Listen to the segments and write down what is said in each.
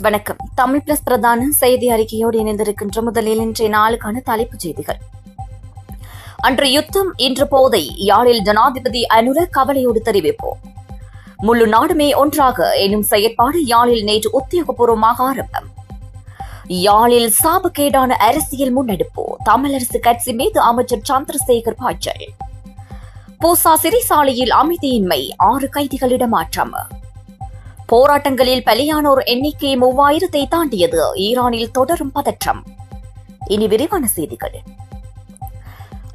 வணக்கம். தமிழ் பிளஸ் பிரதான செய்தி அறிக்கையோடு இணைந்திருக்கின்ற முதலில் இன்றைய நாளுக்கான தலைப்புச் செய்திகள். அன்று யுத்தம், இன்று போதை, யாழில் ஜனாதிபதி அனுர கவலையோடு தெரிவிப்போம். முழு நாடுமே ஒன்றாக எனும் செயற்பாடு யாழில் நேற்று உத்தியோகபூர்வமாக ஆரம்பம். யாழில் சாபக்கேடான அரசியல் முன்னெடுப்பு, தமிழரசு கட்சி மீது அமைச்சர் சந்திரசேகர் பாய்ச்சல். பூசா சிறைச்சாலையில் அமைதியின்மை, 6 கைதிகள் இடமாற்றம். போராட்டங்களில் பலியானோர் எண்ணிக்கை 3000 தாண்டியது, ஈரானில் தொடரும் பதற்றம். இனி விரிவான செய்திகள்.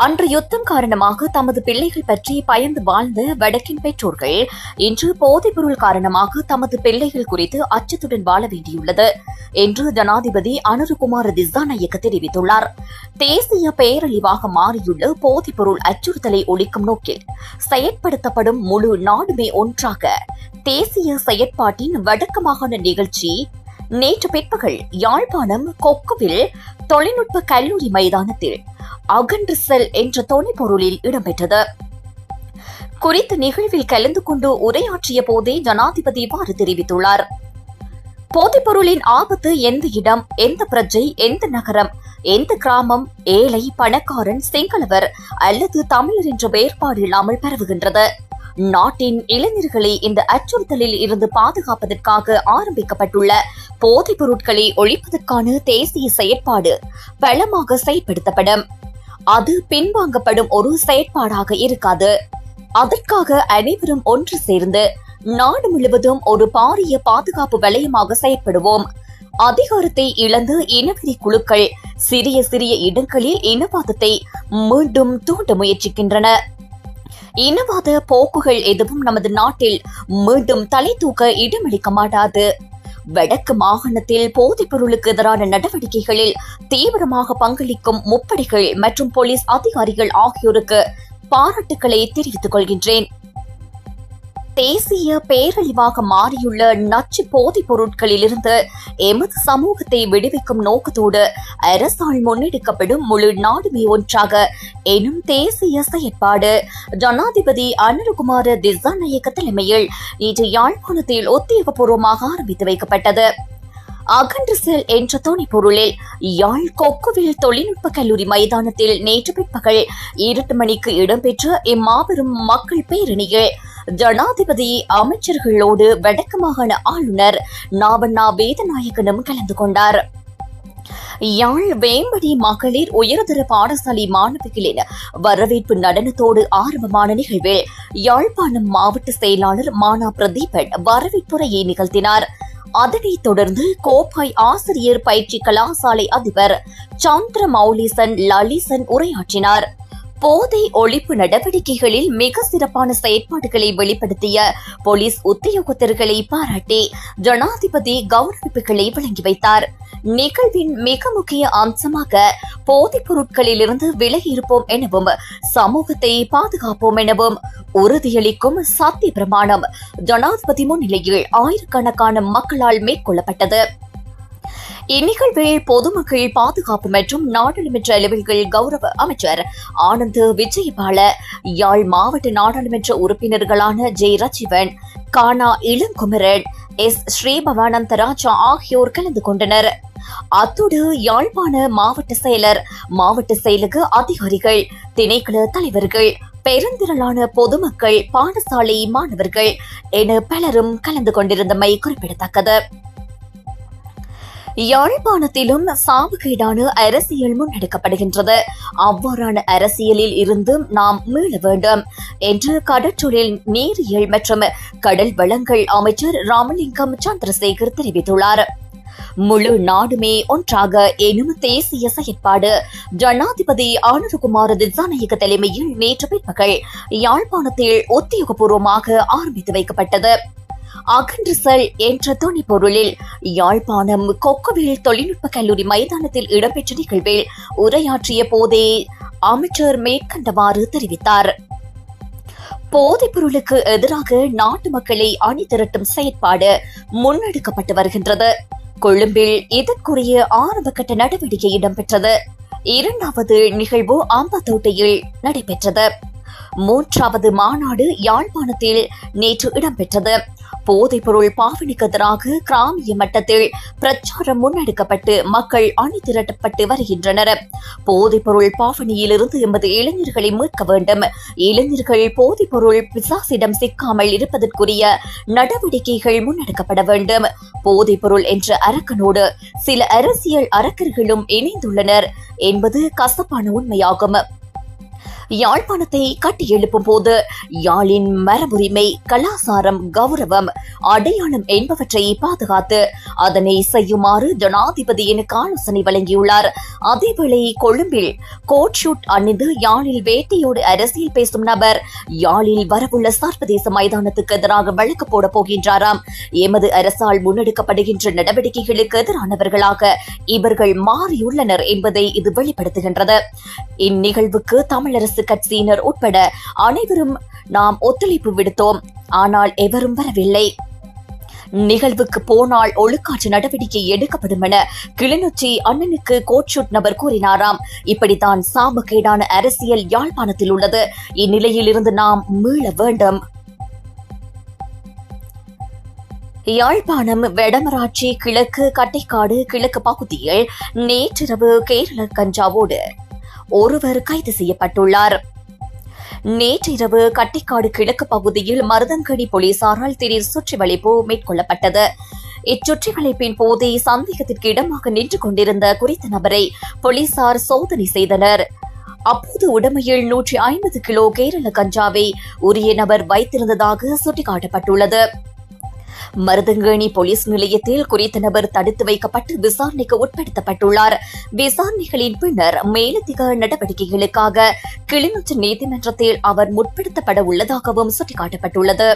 அன்று யுத்தம் காரணமாக தமது பிள்ளைகள் பற்றி பயந்து வாழ்ந்த வடக்கின் பெற்றோர்கள் இன்று போதைப்பொருள் காரணமாக தமது பிள்ளைகள் குறித்து அச்சத்துடன் வாழ வேண்டியுள்ளது என்று ஜனாதிபதி அனுரகுமார திசாநாயக்க தெரிவித்துள்ளார். தேசிய பேரழிவாக மாறியுள்ள போதைப்பொருள் அச்சுறுத்தலை ஒழிக்கும் நோக்கில் செயற்படுத்தப்படும் முழு நாடுமே ஒன்றாக தேசிய செயற்பாட்டின் வடக்கு மாகாண நிகழ்ச்சி நேற்று பிற்பகல் யாழ்ப்பாணம் கொக்குவில் தொழில்நுட்ப கல்லூரி மைதானத்தில் அகன்று செல் என்ற தொனிப்பொருளில் இடம்பெற்றது. குறித்த நிகழ்வில் கலந்து கொண்டு உரையாற்றிய போதே ஜனாதிபதி இவ்வாறு தெரிவித்துள்ளார். போதைப்பொருளின் ஆபத்து எந்த இடம், எந்த பிரஜை, எந்த நகரம், எந்த கிராமம், ஏழை, பணக்காரன், சிங்களவர் அல்லது தமிழர் என்ற வேறுபாடு இல்லாமல் பரவுகின்றது. நாட்டின் இளைஞர்களை இந்த அச்சுறுத்தலில் இருந்து பாதுகாப்பதற்காக ஆரம்பிக்கப்பட்டுள்ள போதைப் பொருட்களை ஒழிப்பதற்கான தேசிய செயற்பாடு பலமாக செயற்படுத்தப்படும். அது பின்வாங்கப்படும் ஒரு செயற்பாடாக இருக்காது. அதற்காக அனைவரும் ஒன்று சேர்ந்து நாடு முழுவதும் ஒரு பாரிய பாதுகாப்பு வலயமாக செயற்படுவோம். அதிகாரத்தை இழந்து இனவெறி குழுக்கள் சிறிய சிறிய இடங்களில் இனவாதத்தை மீண்டும் தூண்ட முயற்சிக்கின்றன. இனவாத போக்குகள் எதுவும் நமது நாட்டில் மீண்டும் தலை தூக்க இடமளிக்க மாட்டாது. வடக்கு மாகாணத்தில் போதைப் பொருளுக்கு எதிரான நடவடிக்கைகளில் தீவிரமாக பங்களிக்கும் முப்படைகள் மற்றும் போலீஸ் அதிகாரிகள் ஆகியோருக்கு பாராட்டுக்களை தெரிவித்துக் கொள்கின்றேன். தேசிய பேரழிவாக மாறியுள்ள நச்சு போதைப் பொருட்களிலிருந்து எமது சமூகத்தை விடுவிக்கும் நோக்கத்தோடு அரசால் முன்னெடுக்கப்படும் முழு நாடுமே ஒன்றாக எனும் தேசிய செயற்பாடு ஜனாதிபதி அனுரகுமார திசாநாயக்க தலைமையில் இன்று யாழ்ப்பாணத்தில் உத்தியோகபூர்வமாக ஆரம்பித்து வைக்கப்பட்டது. அகன்று செல் என்ற தொனிப்பொருளில் யாழ் கொக்குவில் தொழில்நுட்ப கல்லூரி மைதானத்தில் நேற்று பிற்பகல் 2 மணிக்கு இடம்பெற்ற இம்மாபெரும் மக்கள் பேரணியில் ஜனாதிபதி அமைச்சர்களோடு வடக்கு மாகாண ஆளுநர் நாவண்ணா வேதநாயகனும் கலந்து கொண்டார். யாழ் வேம்படி மகளிர் உயர்தர பாடசாலை மாணவிகளின் வரவேற்பு நடனத்தோடு ஆரம்பமான நிகழ்வில் யாழ்ப்பாணம் மாவட்ட செயலாளர் மானா பிரதீபன் வரவேற்புரையை நிகழ்த்தினார். அதனைத் தொடர்ந்து கோப்பாய் ஆசிரியர் பயிற்சி கலாசாலை அதிபர் சந்திர மௌலிசன் லலிசன் உரையாற்றினார். போதை ஒழிப்பு நடவடிக்கைகளில் மிக சிறப்பான செயற்பாடுகளை வெளிப்படுத்திய போலீஸ் உத்தியோகத்தர்களை பாராட்டி ஜனாதிபதி கௌரவிப்புகளை வழங்கி வைத்தார். நிகழ்வின் மிக முக்கிய அம்சமாக போதைப் பொருட்களிலிருந்து விலகி இருப்போம் எனவும் சமூகத்தை பாதுகாப்போம் எனவும் உறுதியளிக்கும் சத்திய பிரமாணம் ஜனாதிபதி முன்னிலையில் ஆயிரக்கணக்கான மக்களால் மேற்கொள்ளப்பட்டது. இந்நிகழ்வில் பொதுமக்கள் பாதுகாப்பு மற்றும் நாடாளுமன்ற அலுவல்கள் கௌரவ அமைச்சர் ஆனந்த் விஜயபால, யாழ் மாவட்ட நாடாளுமன்ற உறுப்பினர்களான ஜெய் ரஜீவன், கானா இளங்குமரன், எஸ் ஸ்ரீபவானந்தராஜா ஆகியோர் கலந்து கொண்டனர். அத்தோடு யாழ்ப்பாண மாவட்ட செயலர், மாவட்ட செயலக அதிகாரிகள், திணைக்கள தலைவர்கள், பெருந்திரளான பொதுமக்கள், பாடசாலை மாணவர்கள் என பலரும் கலந்து கொண்டிருந்தமை குறிப்பிடத்தக்கது. யாழ்ப்பாணத்திலும் சாபக்கேடான அரசியல் முன்னெடுக்கப்படுகின்றது. அவ்வாறான அரசியலில் இருந்தும் நாம் மீள வேண்டும் என்று கடற்றொழில், நீரியல் மற்றும் கடல் வளங்கள் அமைச்சர் ராமலிங்கம் சந்திரசேகர் தெரிவித்துள்ளார். முழு நாடுமே ஒன்றாக எனும் தேசிய செயற்பாடு ஜனாதிபதி அனுரகுமார திசாநாயக்க தலைமையில் நேற்று பிற்பகல் யாழ்ப்பாணத்தில் உத்தியோகபூர்வமாக ஆரம்பித்து வைக்கப்பட்டது. அகன்று செல் என்ற தொனிப்பொருளில் யாழ்ப்பாணம் கொக்குவில் தொழில்நுட்ப கல்லூரி மைதானத்தில் இடம்பெற்ற நிகழ்வில் உரையாற்றிய போதே அமைச்சர் மேற்கண்டவாறு தெரிவித்தார். போதைப் பொருளுக்கு எதிராக நாட்டு மக்களை அணி திரட்டும் செயற்பாடு முன்னெடுக்கப்பட்டு வருகின்றது. கொழும்பில் இதற்குரிய ஆரம்பகட்ட நடவடிக்கை இடம்பெற்றது. 2வது நிகழ்வு அம்பத்தோட்டையில் நடைபெற்றது. 3வது மாநாடு யாழ்ப்பாணத்தில் நேற்று இடம்பெற்றது. போதைப்பொருள் பாவனைக்கு எதிராக கிராமிய மட்டத்தில் பிரச்சாரம் முன்னெடுக்கப்பட்டு மக்கள் அணிதிரட்டப்பட்டு வருகின்றனர். போதைப்பொருள் பாவனையிலிருந்து எமது இளைஞர்களை மீட்க வேண்டும். இளைஞர்கள் போதைப்பொருள் பிசாசிடம் சிக்காமல் இருப்பதற்குரிய நடவடிக்கைகள் முன்னெடுக்கப்பட வேண்டும். போதைப்பொருள் என்ற அரக்கனோடு சில அரசியல் அரக்கர்களும் இணைந்துள்ளனர் என்பது கசப்பான உண்மையாகும். யாழ்ப்பாணத்தை கட்டியெழுப்பும் போது யாழின் மரபுரிமை, கலாசாரம், கௌரவம், அடையாளம் என்பவற்றை பாதுகாத்து அதனை செய்யுமாறு ஜனாதிபதி எனக்கு ஆலோசனை வழங்கியுள்ளார். அதேவேளை கொழும்பில் கோட் ஷூட் அணிந்து யாழில் வேட்டையோடு அரசியல் பேசும் நபர் யாழில் வரவுள்ள சர்வதேச மைதானத்துக்கு எதிராக வழக்கு போட போகின்றாராம். எமது அரசால் முன்னெடுக்கப்படுகின்ற நடவடிக்கைகளுக்கு எதிரானவர்களாக இவர்கள் மாறியுள்ளனர் என்பதை இது வெளிப்படுத்துகின்றது. இந்நிகழ்வுக்கு தமிழரசு கட்சியினர் உட்பட அனைவரும் நாம் ஒத்துழைப்பு விடுத்தோம். ஆனால் எவரும் வரவில்லை. நிகழ்வுக்கு போனால் ஒழுக்காற்று நடவடிக்கை எடுக்கப்படும் என கிளிநொச்சி அண்ணனுக்கு கோட்ஷூட் நபர் கூறினாராம். இப்படித்தான் சாபக்கேடான அரசியல் யாழ்ப்பாணத்தில் உள்ளது. இந்நிலையில் இருந்து நாம் மீள வேண்டும். யாழ்ப்பாணம் வெடமராட்சி கிழக்கு கட்டைக்காடு கிழக்கு பகுதியில் நேற்றிரவு கேரள கஞ்சாவோடு ஒருவர் கைது செய்யப்பட்டுள்ளார். நேற்றிரவு கட்டிக்காடு கிழக்கு பகுதியில் மருதங்கடி போலீசாரால் திடீர் சுற்றிவளைப்பு மேற்கொள்ளப்பட்டது. இச்சுற்றிவளைப்பின் போதே சந்தேகத்திற்கு இடமாக நின்று கொண்டிருந்த குறித்த நபரை போலீசார் சோதனை செய்தனர். அப்போது உடமையில் 150 கிலோ கேரள கஞ்சாவை உரிய நபர் வைத்திருந்ததாக சுட்டிக்காட்டப்பட்டுள்ளது. மருதங்கேணி போலீஸ் நிலையத்தில் குறித்த நபர் தடுத்து வைக்கப்பட்டு விசாரணைக்கு உட்படுத்தப்பட்டுள்ளார். விசாரணைகளின் பின்னர் மேலதிக நடவடிக்கைகளுக்காக கிளிநொச்சி நீதிமன்றத்தில் அவர் முற்படுத்தப்பட உள்ளதாகவும் சுட்டிக்காட்டப்பட்டுள்ளது.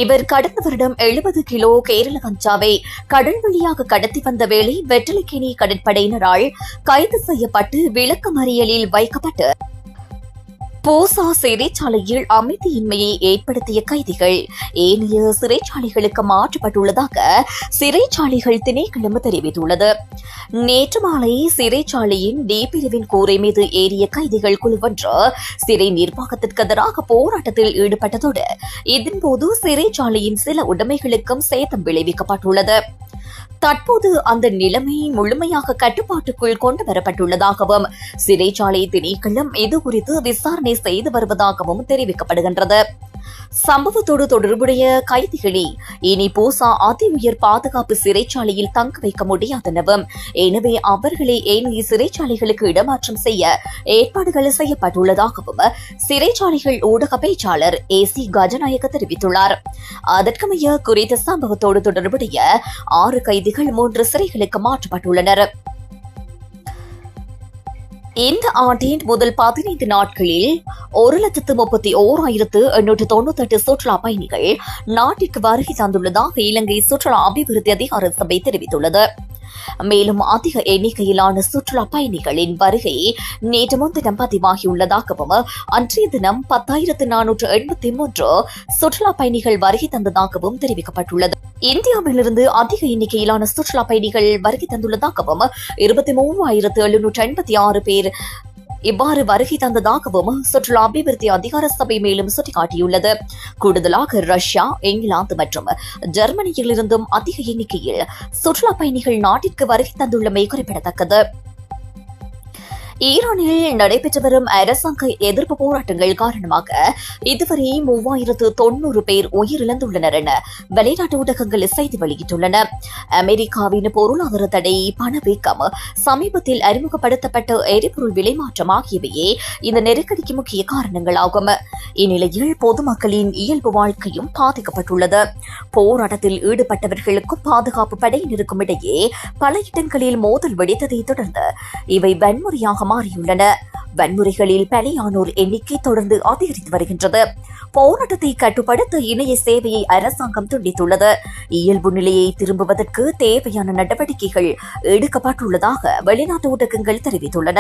இவர் கடந்த வருடம் 70 கிலோ கேரள கஞ்சாவை கடல் வழியாக கடத்தி வந்த வேளை வெற்றிலைக்கேணி கடற்படையினரால் கைது செய்யப்பட்டு விளக்கமறியலில் வைக்கப்பட்டு போசா சிறைச்சாலையில் அமைதியின்மையை ஏற்படுத்திய கைதிகள் ஏனைய சிறைச்சாலைகளுக்கு மாற்றப்பட்டுள்ளதாக சிறைச்சாலைகள் திணைக்களம் தெரிவித்துள்ளது. நேற்று மாலை சிறைச்சாலையின் டி பிரிவின் கூரை மீது ஏறிய கைதிகள் குழுவொன்று சிறை நிர்வாகத்திற்கு எதிராக போராட்டத்தில் ஈடுபட்டதோடு இதன்போது சிறைச்சாலையின் சில உடைமைகளுக்கும் சேதம் விளைவிக்கப்பட்டுள்ளது. தற்போது அந்த நிலைமை முழுமையாக கட்டுப்பாட்டுக்குள் கொண்டு வரப்பட்டுள்ளதாகவும் சிறைச்சாலை திணைக்களம் இதுகுறித்து விசாரணை செய்து வருவதாகவும் தெரிவிக்கப்படுகின்றது. சம்பவத்தோடு தொடர்புடைய கைதிகளை இனி போசா அதி உயர் பாதுகாப்பு சிறைச்சாலையில் தங்க வைக்க முடியாது எனவும், எனவே அவர்களை ஏனைய சிறைச்சாலைகளுக்கு இடமாற்றம் செய்ய ஏற்பாடுகள் செய்யப்பட்டுள்ளதாகவும் சிறைச்சாலைகள் ஊடக பேச்சாளர் AC கஜநாயக்க தெரிவித்துள்ளார். அதற்கமைய குறித்த சம்பவத்தோடு தொடர்புடைய 6 கைதிகள் 3 சிறைகளுக்கு மாற்றப்பட்டுள்ளனர். இந்த ஆண்டின் முதல் 15 நாட்களில் 1,31,898 சுற்றுலா பயணிகள் நாட்டிற்கு வருகை தந்துள்ளதாக இலங்கை சுற்றுலா அபிவிருத்தி அதிகார சபை தெரிவித்துள்ளது. மேலும் அதிக எண்ணிக்கையிலான சுற்றுலா பயணிகளின் வருகை நேற்று முன்தினம் பதிவாகியுள்ளதாகவும் அன்றைய தினம் 10,483 சுற்றுலா பயணிகள் வருகை தந்ததாகவும் தெரிவிக்கப்பட்டுள்ளது. இந்தியாவிலிருந்து அதிக எண்ணிக்கையிலான சுற்றுலா பயணிகள் வருகை தந்துள்ளதாகவும் 23,786 பேர் இவ்வாறு வருகை தந்ததாகவும் சுற்றுலா அபிவிருத்தி அதிகார சபை மேலும் சுட்டிக்காட்டியுள்ளது. கூடுதலாக ரஷ்யா, இங்கிலாந்து மற்றும் ஜெர்மனியிலிருந்தும் அதிக எண்ணிக்கையில் சுற்றுலா பயணிகள் நாட்டிற்கு வருகை தந்துள்ளமை குறிப்பிடத்தக்கது. ஈரானில் நடைபெற்று வரும் அரசாங்க எதிர்ப்பு போராட்டங்கள் காரணமாக இதுவரை 3,090 பேர் உயிரிழந்துள்ளனர் என வெளிநாட்டு ஊடகங்கள் செய்தி வெளியிட்டுள்ளன. அமெரிக்காவின் பொருளாதார தடை, பணவீக்கம், சமீபத்தில் அறிமுகப்படுத்தப்பட்ட எரிபொருள் விலை மாற்றம் ஆகியவையே இந்த நெருக்கடிக்கு முக்கிய காரணங்களாகும். இந்நிலையில் பொதுமக்களின் இயல்பு வாழ்க்கையும் பாதிக்கப்பட்டுள்ளது. போராட்டத்தில் ஈடுபட்டவர்களுக்கும் பாதுகாப்பு படையினருக்கும் இடையே பல இடங்களில் மோதல் வெடித்ததை தொடர்ந்து இவை வன்முறையாக மாறியுள்ளன. வன்முறைகளில் பலியானோர் எண்ணிக்கை தொடர்ந்து அதிகரித்து வருகின்றது. போராட்டத்தை கட்டுப்படுத்த இணைய சேவையை அரசாங்கம் துண்டித்துள்ளது. இயல்பு நிலையை திரும்புவதற்கு தேவையான நடவடிக்கைகள் எடுக்கப்பட்டுள்ளதாக வெளிநாட்டு ஊடகங்கள் தெரிவித்துள்ளன.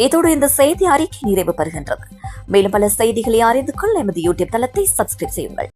இதோடு இந்த செய்தி அறிக்கை நிறைவு பெறுகின்றது. மேலும் பல செய்திகளை அறிந்து கொள்ள எமது யூடியூப் தளத்தை சப்ஸ்கிரைப் செய்யுங்கள்.